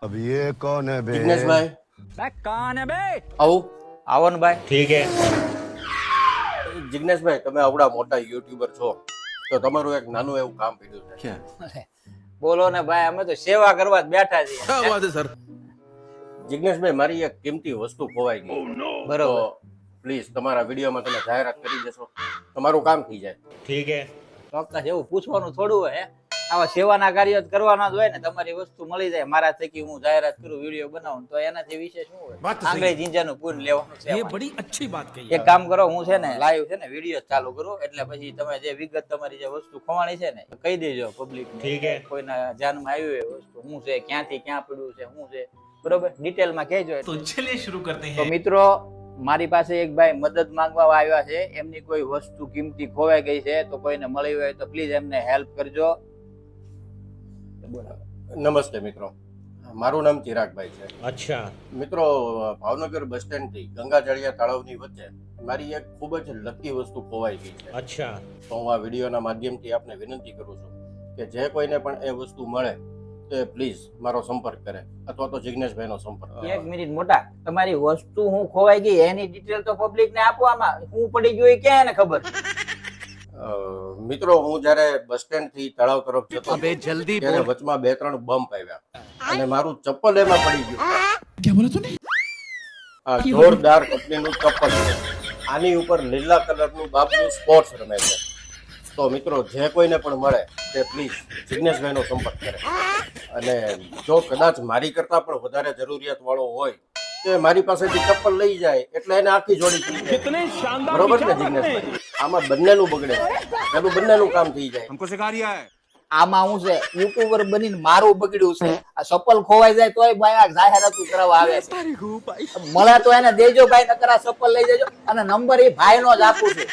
अब ये कौन है बे? જિગ્નેશભાઈ कौन है बे? આવું આવો ને ભાઈ. ठीक है। જિગ્નેશભાઈ તમે આવડા મોટા યુટ્યુબર છો તો તમારું એક નાનું એવું કામ પડ્યું છે. બોલો ને ભાઈ, અમે તો સેવા કરવા જ બેઠા છીએ. જિગ્નેશભાઈ મારી એક કિંમતી વસ્તુ ખોવાઈ ગઈ. બરોબર. તો પ્લીઝ તમારા વિડીયોમાં તમે જાહેરાત કરી દેશો, તમારું કામ થઈ જાય. ठीक है। ચોક્કસ, એવું પૂછવાનું થોડું હોય હે? આવા સેવાના કાર્ય જ કરવાના જ હોય ને. તમારી વસ્તુ મળી જાય મારા થકી, હું જાહેરાત કરું, વિડીયો બનાવું, તો એનાથી વિશેષ શું હોય? આંગળી જીંજાનું પૂન લેવાનું છે. ये बड़ी अच्छी बात कही। એક કામ કરો, હું છે ને લાઈવ છે ને વિડીયો ચાલુ કરું, એટલે પછી તમે જે વિગત તમારી જે વસ્તુ ખોવાણી છે ને કહી દેજો પબ્લિક ને. ઠીક હે. કોઈના ધ્યાનમાં આવ્યું એ વસ્તુ શું છે, ક્યાંથી ક્યાં પડ્યું છે, શું છે, બરોબર ડિટેલમાં કહેજો. तो चलिए शुरू करते તો हैं। મિત્રો, મારી પાસે એક ભાઈ મદદ માંગવા આવ્યા છે. એમની કોઈ વસ્તુ કિંમતી ખોવાઈ ગઈ છે, તો કોઈને મળી હોય તો પ્લીઝ એમને હેલ્પ કરજો. નમસ્તે મિત્રો, મારું નામ ચિરાગભાઈ છે. अच्छा। મિત્રો, ભાવનગર બસ સ્ટેન્ડ થી ગંગાજળિયા તળાવની વચ્ચે મારી એક ખૂબ જ લકી વસ્તુ ખોવાઈ ગઈ છે. अच्छा। તો હું આ વિડીયોના માધ્યમથી આપને વિનંતી કરું છું કે જે કોઈને પણ એ વસ્તુ મળે તો પ્લીઝ મારો સંપર્ક કરે અથવા તો જિગ્નેશભાઈનો સંપર્ક કરે. એક મિનિટ મોટા, તમારી વસ્તુ હું ખોવાઈ ગઈ એની ડિટેલ તો પબ્લિક ને આપો. આમાં હું પડી ગયો એ ક્યાં એને ખબર? મિત્રો, હું જયારે બસ સ્ટેન્ડ થી તળાવ તરફ જતો अबे जल्दी ત્યારે बोल। વચમાં 2-3 બમ્પ આવ્યા અને મારું ચપ્પલ એમાં પડી ગયું. क्या बोला तूने? આ જોરદાર કંપનીનું ચપ્પલ છે. આની ઉપર લીલા કલરનું બાપનું સ્પોર્ટ્સ રમે છે. તો મિત્રો, જે કોઈને પણ મળે તે પ્લીઝ જિગ્નેશભાઈનો સંપર્ક કરે. અને જો કદાચ મારી કરતા પણ વધારે જરૂરિયાત વાળો હોય તો મારી પાસેથી ચપ્પલ લઈ જાય એટલે એને આખી જોડી થઈ જાય. બરોબર ને જિગ્નેશભાઈ? આમાં બંનેનું બગડે, પેલું બંનેનું કામ થઈ જાય. हमको सिखा रिया है. આમાં હું છે યુટ્યુબર બનીને મારું બગડ્યું છે. આ ચપ્પલ ખોવાઈ જાય તોય ભાઈ આ જાહેરાત કરવા આવે છે. મળે તો એને દેજો ભાઈ, નકર આ ચપ્પલ લઈ જજો. અને નંબર એ ભાઈ નો જ આપું છું.